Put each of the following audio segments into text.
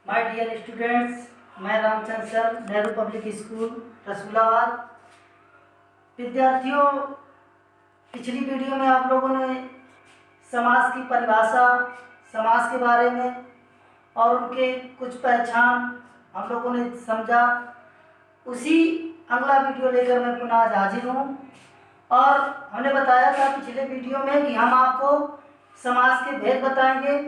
My dear students, मैं Ramchandra sir, Nehru public school Rasulabad. विद्यार्थियों, पिछली वीडियो में आप लोगों ने समास की परिभाषा, समास के बारे में और उनके कुछ पहचान हम लोगों ने समझा। उसी अगला वीडियो लेकर मैं पुनः आज हाजिर हूँ। और हमने बताया था पिछले वीडियो में कि हम आपको समास के भेद बताएंगे,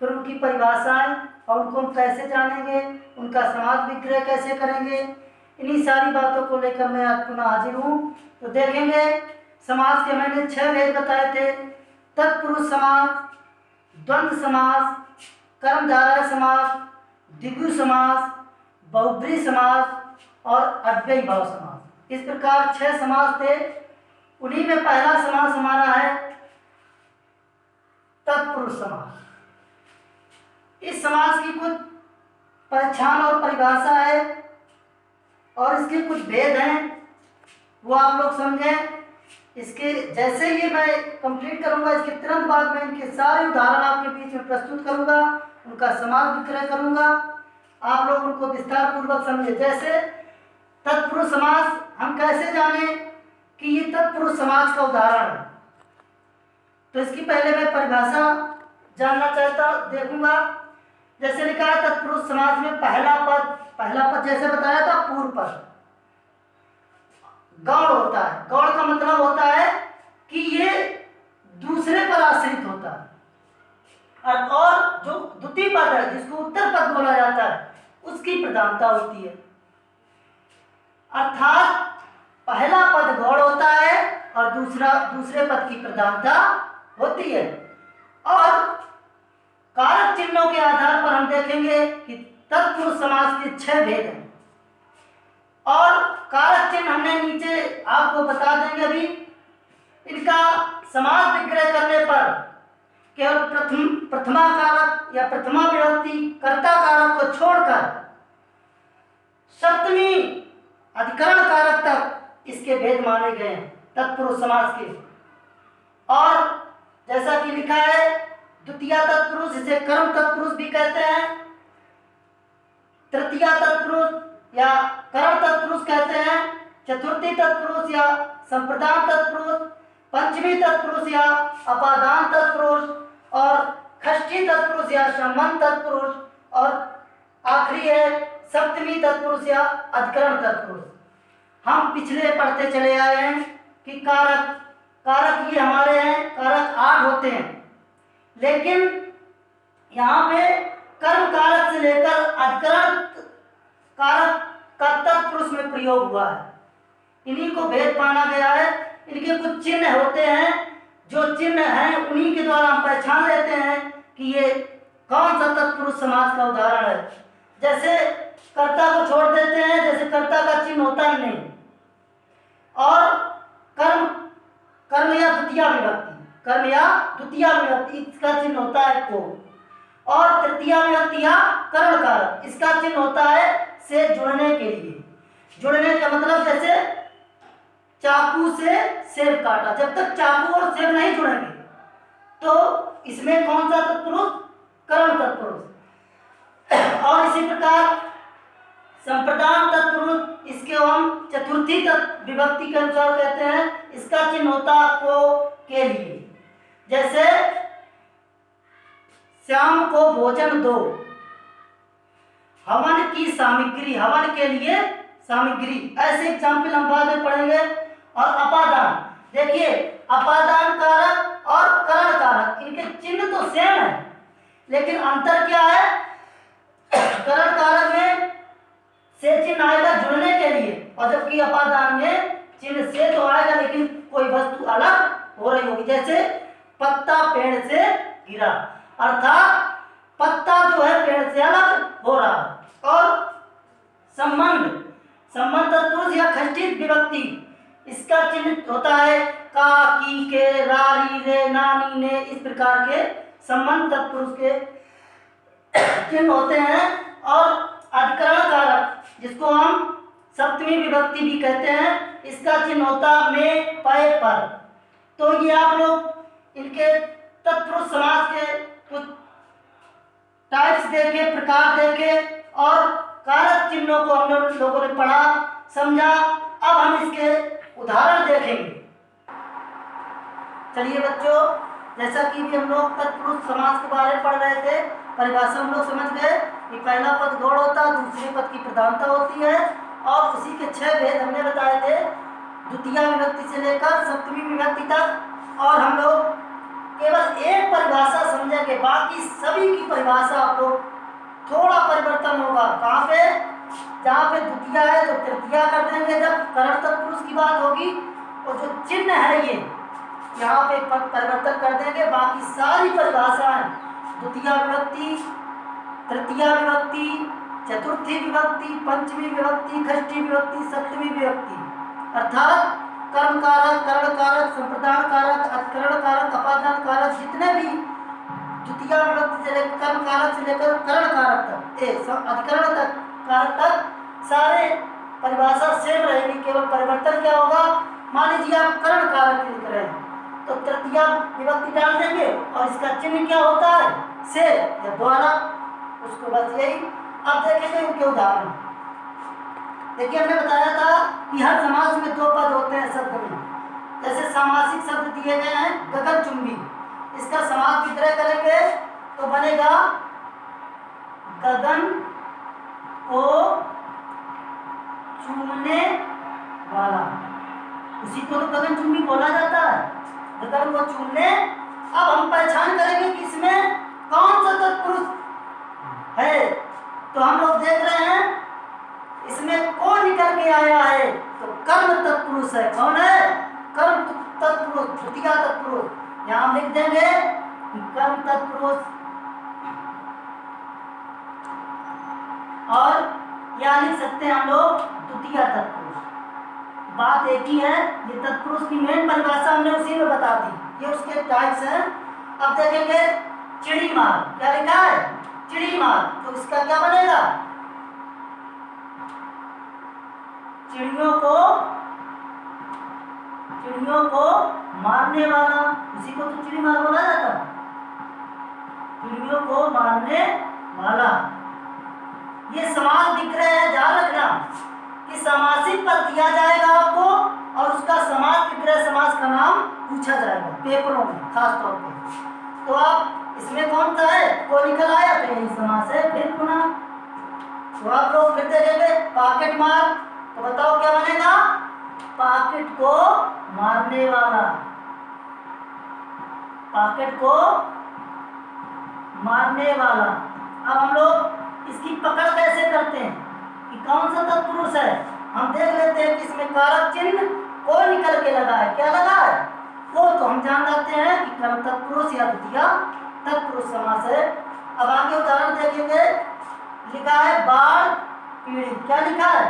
फिर उनकी परिभाषाएं और उनको हम कैसे जानेंगे, उनका समास विग्रह कैसे करेंगे। इन्हीं सारी बातों को लेकर मैं आज पुनः हाजिर हूँ। तो देखेंगे समास के मैंने 6 भेद बताए थे। तत्पुरुष समास, द्वंद्व समास, कर्मधारय समास, द्विगु समास, बहुब्रीहि समास और अव्ययी भाव समास। इस प्रकार 6 समास थे। उन्हीं में पहला समास हमारा है तत्पुरुष समास। इस समास की कुछ पहचान और परिभाषा है और इसके कुछ भेद हैं, वो आप लोग समझें। इसके जैसे ही मैं कंप्लीट करूंगा, इसके तुरंत बाद मैं इनके सारे उदाहरण आपके बीच में प्रस्तुत करूंगा, उनका समास विग्रह करूंगा। आप लोग उनको विस्तार पूर्वक समझे। जैसे तत्पुरुष समास, हम कैसे जाने कि ये तत्पुरुष समास का उदाहरण है, तो इसकी पहले मैं परिभाषा जानना चाहता देखूंगा। जैसे लिखा है तत्पुरुष समास में पहला पद जैसे बताया था पूर्व पद गौण होता है। गौण का मतलब होता है कि ये दूसरे पर आश्रित होता है, और जो द्वितीय पद है जिसको उत्तर पद बोला जाता है उसकी प्रधानता होती है। अर्थात पहला पद गौण होता है और दूसरे पद की प्रधानता होती है। और कारक चिन्हों के आधार पर हम देखेंगे कि तत्पुरुष समास के 6 भेद हैं। और कारक चिन्ह हमने नीचे आपको बता देंगे अभी। इनका समास विग्रह करने पर केवल प्रथमा कारक या प्रथमा विभक्ति कर्ता कारक को छोड़कर सप्तमी अधिकरण कारक तक इसके भेद माने गए हैं तत्पुरुष समास के। और जैसा कि लिखा है द्वितीय तत्पुरुष, जिसे कर्म तत्पुरुष भी कहते हैं, तृतीय तत्पुरुष या करण तत्पुरुष कहते हैं, चतुर्थी तत्पुरुष या संप्रदान तत्पुरुष, पंचमी तत्पुरुष या अपादान तत्पुरुष, और षष्ठी तत्पुरुष या संबंध तत्पुरुष, और आखिरी है सप्तमी तत्पुरुष या अधिकरण तत्पुरुष। हम पिछले पढ़ते चले आए हैं कि कारक ये हमारे हैं, कारक 8 होते हैं, लेकिन यहाँ पे कर्म कारक से लेकर अधिकरण कारक का तत्पुरुष में प्रयोग हुआ है। इन्हीं को भेद माना गया है। इनके कुछ चिन्ह होते हैं, जो चिन्ह हैं उन्हीं के द्वारा हम पहचान लेते हैं कि ये कौन सा तत्पुरुष समास का उदाहरण है। जैसे कर्ता को छोड़ देते हैं, जैसे कर्ता का चिन्ह होता ही नहीं। और कर्म या द्वितीय विभक्ति इसका चिन्ह होता है को। और तृतीय विभक्ति या करण कारक इसका चिन्ह होता है से जुड़ने के लिए। जुड़ने का मतलब जैसे चाकू से सेब काटा, जब तक चाकू और सेब नहीं जुड़ेंगे तो इसमें कौन सा तत्पुरुष? करण तत्पुरुष। और इसी प्रकार संप्रदान तत्पुरुष, इसके हम चतुर्थी विभक्ति के अनुसार कहते हैं, इसका चिन्ह होता को के लिए। जैसे श्याम को भोजन दो, हवन की सामग्री, हवन के लिए सामग्री। ऐसे एग्जाम्पल हम बाद में पढ़ेंगे। और अपादान, देखिए अपादान कारक और करण कारक इनके चिन्ह तो सेम है, लेकिन अंतर क्या है? करण कारक में से चिन्ह आएगा जुड़ने के लिए, और जबकि अपादान में चिन्ह से तो आएगा लेकिन कोई वस्तु अलग हो रही होगी। जैसे पत्ता पेड़ से गिरा, अर्थात पत्ता जो है पेड़ से अलग हो रहा है। और संबंध तत्पुरुष या षष्ठी विभक्ति, इसका चिन्ह होता है का, की, के, रा, री, रे, ना, नी, ने। इस प्रकार के संबंध तत्पुरुष के चिन्ह होते हैं। और अधिकरण कारक, जिसको हम सप्तमी विभक्ति भी कहते हैं, इसका चिन्ह होता में, पय, पर। तो ये आप लोग इनके तत्पुरुष समास के कुछ टाइप्स देखे, प्रकार देखे और कारक चिन्हों को हम लोगों ने पढ़ा, समझा। अब हम इसके उदाहरण देखेंगे। चलिए बच्चों, जैसा कि भी हम लोग तत्पुरुष समास के बारे में पढ़ रहे थे, परिभाषा हम लोग समझ गए कि पहला पद गौड़ होता है, दूसरे पद की प्रधानता होती है और उसी के 6 भेद हमने बताए थे, द्वितीय विभक्ति से लेकर सप्तमी विभक्ति तक। और हम लोग केवल एक परिभाषा समझेंगे, बाकी सभी की परिभाषा आप लोग थोड़ा परिवर्तन होगा। कहाँ पे? जहाँ पे द्वितीय है तो तृतीया कर देंगे जब करण तत्पुरुष की बात होगी, और जो चिन्ह है ये यहाँ पे परिवर्तन कर देंगे। बाकी सारी परिभाषाएं द्वितीय विभक्ति, तृतीय विभक्ति, चतुर्थी विभक्ति, पंचमी विभक्ति, षष्ठी विभक्ति, सप्तमी विभक्ति, अर्थात कर्म कारक, करण कारक, संप्रदान कारक, अधिकरण कारक, अपादान कारक, जितने भी द्वितीय विभक्ति से लेकर कर्म कारक से लेकर करण कारक तक, अधिकरण तक, कारक तक, सारे परिभाषा सेम रहेगी। केवल परिवर्तन क्या होगा? मान लीजिए आप करण कारक लिख रहे हैं तो तृतीय विभक्ति डाल देंगे और इसका चिन्ह क्या होता है? से या द्वारा, उसको बस यही। अब देखेंगे उनके उदाहरण। देखिए, हमने बताया था कि हर समास में 2 पद होते हैं शब्द में। जैसे सामासिक शब्द दिए गए हैं गगनचुंबी, इसका समास विग्रह करेंगे तो बनेगा गगन को चूमने वाला। उसी को तो गगनचुंबी बोला जाता है, गगन को चूमने। अब हम पहचान करेंगे कि इसमें कौन सा तत्पुरुष है, तो हम लोग देख रहे हैं इसमें कौन निकल के आया है, तो कर्म तत्पुरुष है। कौन है? कर्म तत्पुरुष, द्वितीय तत्पुरुष। यहाँ हम लिख देंगे कर्म तत्पुरुष, और यहाँ लिख सकते हैं हम लोग द्वितीय तत्पुरुष। बात एक ही है, ये तत्पुरुष की मेन परिभाषा हमने उसी में बता दी, ये उसके टाइप्स हैं। अब देखेंगे चिड़ी मार, क्या लिखा है? चिड़ी मार, तो इसका क्या बनेगा? चिड़ियों को मारने वाला, उसी को तो चिड़ी मार बोला जाता है, चिड़ियों को मारने वाला। ये समास दिख रहे हैं, ध्यान रखना कि सामासिक पद दिया जाएगा आपको और उसका समास विग्रह समास का नाम पूछा जाएगा पेपरों में खास तौर पे। तो आप इसमें कौन सा है वो निकल आया तो यही समास है। फिर पुनः तो आप लोग फिर देखेंगे पॉकेट मार, तो बताओ क्या बनेगा? पॉकेट को मारने वाला, पॉकेट को मारने वाला। अब हम लोग इसकी पकड़ कैसे करते हैं कि कौन सा तत्पुरुष है? हम देख लेते हैं कि इसमें कारक चिन्ह को निकल के लगा है। क्या लगा है? को। तो हम जान जाते हैं कि कर्म तत्पुरुष या द्वितीय तत्पुरुष समास है। अब आगे उदाहरण देखेंगे। लिखा है बाढ़ पीड़ित, क्या लिखा है?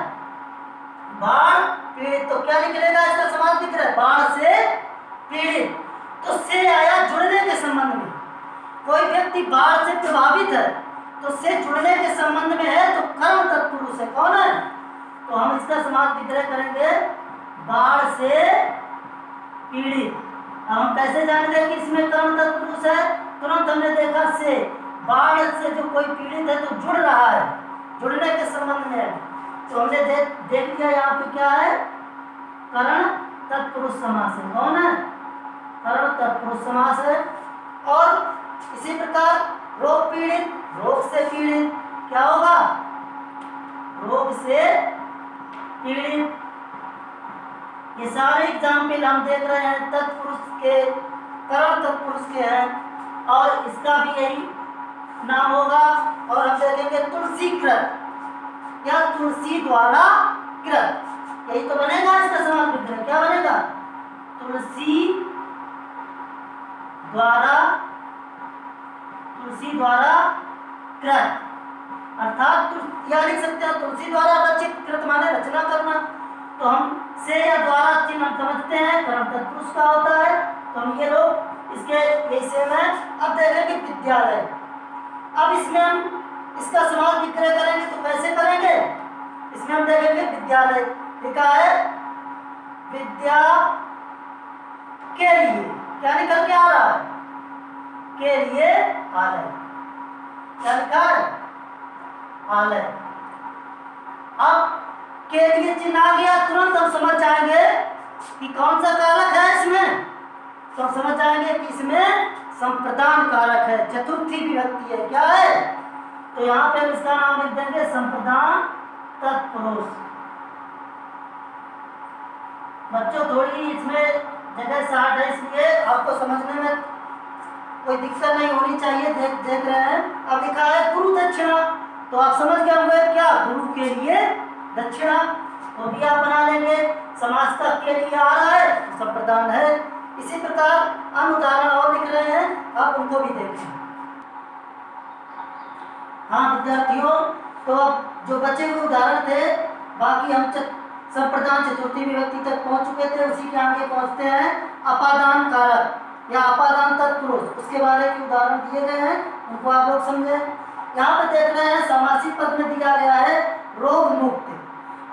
बाढ़ पीड़ित, तो क्या निकलेगा? इसका समास दिख रहा है बाढ़ से पीड़ित, तो से आया जुड़ने के संबंध में। कोई व्यक्ति बाढ़ से प्रभावित है तो से जुड़ने के संबंध में है, तो कर्म तत्पुरुष है। कौन है? तो हम इसका समास विग्रह करेंगे बाढ़ से पीड़ित। अब हम कैसे जानेंगे कि इसमें कर्म तत्पुरुष है? तुरंत हमने देखा से, बाढ़ से जो कोई पीड़ित है तो जुड़ रहा है, जुड़ने के संबंध में है, तो हमने देख लिया यहाँ पे क्या है? करण तत्पुरुष समास है। कौन है? करण तत्पुरुष समास है। और इसी प्रकार रोग पीड़ित, रोग से पीड़ित, क्या होगा? रोग से पीड़ित। ये सारे एग्जाम्पल हम देख रहे हैं तत्पुरुष के, करण तत्पुरुष के हैं, और इसका भी यही नाम होगा। और हम देखेंगे तुलसी कृत या तुलसी द्वारा कृत, यही तो बनेगा इसका समास विग्रह। क्या बनेगा? तुलसी द्वारा कृत, अर्थात या लिख सकते हैं तुलसी द्वारा रचित, कृत माने रचना करना। तो हम से या द्वारा चिन्ह हम समझते हैं करण तत्पुरुष का होता है, तो हम ये लोग इसके यही सेम है। अब देखेंगे विद्यालय। अब इसमें हम इसका समास विग्रह करेंगे तो कैसे करेंगे? इसमें हम देखेंगे विद्यालय लिखा है विद्या के लिए, क्या निकल के आ रहा है? के लिए आलय। क्या लिखा है? आलय। अब के लिए चिन्ह आ गया, तुरंत हम समझ जाएंगे कि कौन सा कारक है इसमें, तो समझ जाएंगे कि इसमें संप्रदान कारक है, चतुर्थी विभक्ति है। क्या है? तो यहाँ पे हम इसका नाम लिख देंगे संप्रदान तत्पुरुष। बच्चों थोड़ी इसमें जगह शार्ट है, इसलिए आपको समझने में कोई दिक्कत नहीं होनी चाहिए। देख रहे हैं, अब लिखा है गुरु दक्षिणा, तो आप समझ गए होंगे क्या, गुरु के लिए दक्षिणा, तो भी आप बना लेंगे। समास का के लिए आ रहा है तो संप्रदान है। इसी प्रकार अन्य उदाहरण और लिख रहे हैं, आप उनको भी देखें। हाँ विद्यार्थियों, तो अब जो बचे हुए उदाहरण थे, बाकी हम संप्रदान चतुर्थी विभक्ति तक पहुंच चुके थे, उसी के आगे पहुंचते हैं अपादान कारक या अपादान तत्पुरुष, उसके बारे में उदाहरण दिए गए हैं, उनको आप लोग समझे। यहाँ पे देख रहे हैं समासिक पद में दिया गया है रोग मुक्त।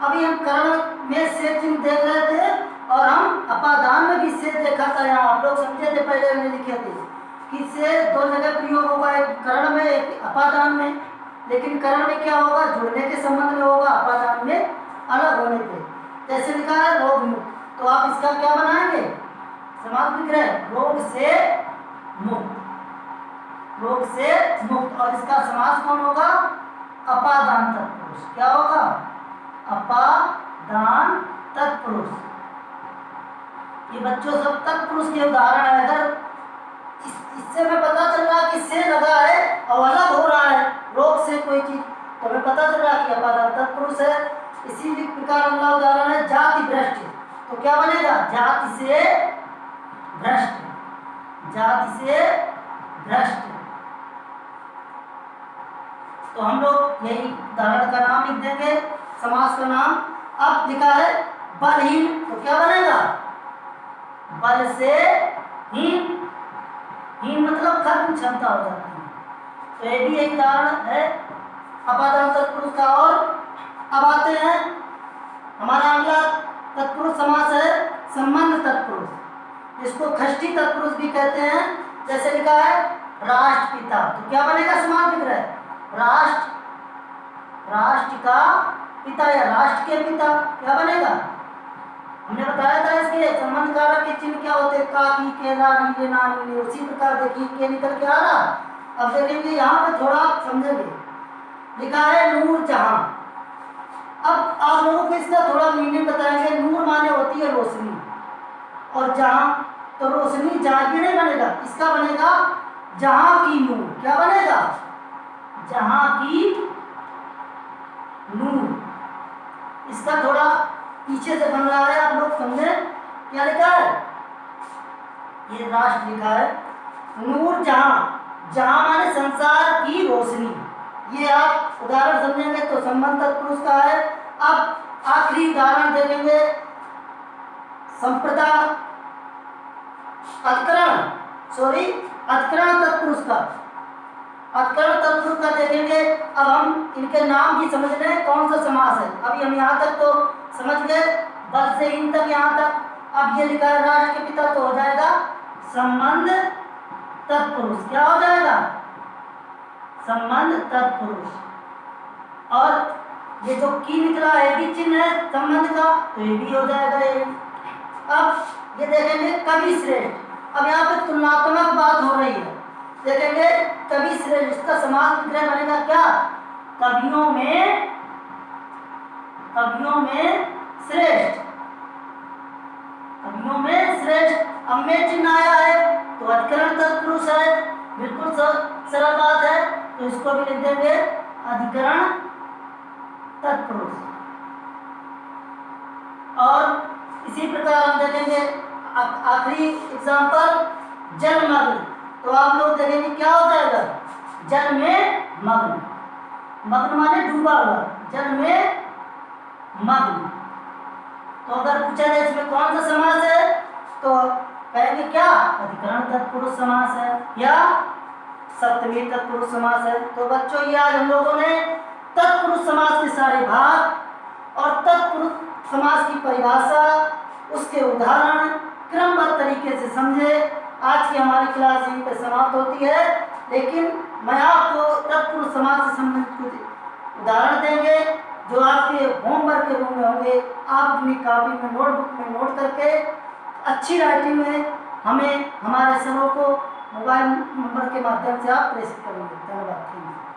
अभी हम कर्ण में से चिन्ह देख रहे थे और हम अपादान में भी से देखा था, यहाँ आप लोग समझे थे, पहले हमने लिखे थे कि से दो जगह प्रयोग होगा, एक कर्ण में एक अपादान में। लेकिन कर्ण में क्या होगा, जुड़ने के संबंध में होगा, अपादान में अलग होने पे। जैसे लिखा है रोग मुक्त, तो आप इसका क्या बनाएंगे, समास लिख रहे हैं रोग से मुक्त, रोग से मुक्त, और इसका समास कौन होगा, अपादान तत्पुरुष। क्या होगा, अपादान तत्पुरुष। ये बच्चों सब तत्पुरुष के उदाहरण है। अगर इससे हमें पता चल रहा कि से लगा है और अलग हो रहा है रोग से कोई चीज, तो हमें पता चल रहा कि अपादान तत्पुरुष है। इसी प्रकार अगला उदाहरण है जाति भ्रष्ट, तो क्या बनेगा, जाति से भ्रष्ट, जाति से भ्रष्ट। तो हम लोग यही उदाहरण का नाम लिख देंगे, समास का नाम। अब लिखा है बलहीन, तो क्या बनेगा, बल से हीन, हीन मतलब खत्म क्षमता हो जाती है। तो ये भी एक उदाहरण है अपादान तत्पुरुष का। और अब आते हैं, हमारा अगला तत्पुरुष समास है संबंध तत्पुरुष, जिसको खष्टी तत्पुरुष भी कहते हैं। जैसे लिखा है राष्ट्रपिता, तो क्या बनेगा, समास लिख रहा है राष्ट्र, राष्ट्र का पिता या राष्ट्र के पिता, क्या बनेगा, हमने बताया था इसके संबंध कारक के चिन्ह क्या होते हैं, का, की, के, ला, नी, ना, नी। उसी प्रकार देखिए के निकल के आ रहा। अब देखेंगे यहाँ पे थोड़ा आप समझेंगे, लिखा है नूर जहां। अब आप लोगों को इसका थोड़ा मीनिंग बताएंगे। नूर माने होती है रोशनी, और जहां, तो रोशनी जहां की नहीं बनेगा, इसका बनेगा जहां की नूर। क्या बनेगा, जहां की नूर। इसका थोड़ा पीछे से बन रहा है, आप लोग समझे। क्या लिखा है, ये राष्ट्र लिखा है, नूर जहां, जहां माने संसार की रोशनी। ये आप उदाहरण समझेंगे तो संबंध तत्पुरुष का है। अब आखिरी उदाहरण देखेंगे संप्रदा अधिकरण, सॉरी अधिकरण तत्पुरुष का, अधिकरण तत्पुरुष का देखेंगे। अब हम इनके नाम भी समझ लें कौन सा समास है। अभी हम यहाँ तक तो समझ गए, बल से इन तक यहाँ तक। अब ये लिखा है राष्ट्र के पिता, तो हो जाएगा संबंध तत्पुरुष। क्या हो जाएगा, संबंध तत्पुरुष। और ये जो की निकला है भी चिन्ह है संबंध का, तो ये भी हो जाएगा ये। अब ये देखेंगे कवि श्रेष्ठ। अब यहाँ पे तुलनात्मक बात हो रही है, देखेंगे कवि श्रेष्ठ, इसका समास विग्रह बनेगा क्या, कवियों में, कवियों में श्रेष्ठ, कवियों में श्रेष्ठ। अब में चिन्ह आया है तो अधिकरण तत्पुरुष है, बिल्कुल सरल बात है, तो इसको भी लिख देंगे अधिकरण तत्पुरुष। और इसी प्रकार हम देखेंगे आखिरी एग्जाम्पल जलमग्न, तो आप लोग देखेंगे क्या हो जाएगा, जल में मग्न, मग्न माने डूबा हुआ, जल में मग्न। तो अगर पूछा जाए इसमें कौन सा समास है, तो कहेंगे क्या, अधिकरण तत्पुरुष समास है या सप्तमी तत्पुरुष समास है। तो बच्चों ये आज हम लोगों ने तत्पुरुष समास के सारे भाग और तत्पुरुष समास की परिभाषा, उसके उदाहरण क्रमबद्ध तरीके से समझे। आज की हमारी क्लास यहीं पर समाप्त होती है, लेकिन मैं आपको तत्पुरुष समाज से संबंधित कुछ उदाहरण देंगे जो आपके होमवर्क के रूम में होंगे। आप अपनी कॉपी में नोटबुक में नोट करके अच्छी राइटिंग में हमें हमारे सरों को मोबाइल नंबर के माध्यम से आप प्रेषित करेंगे। धन्यवाद।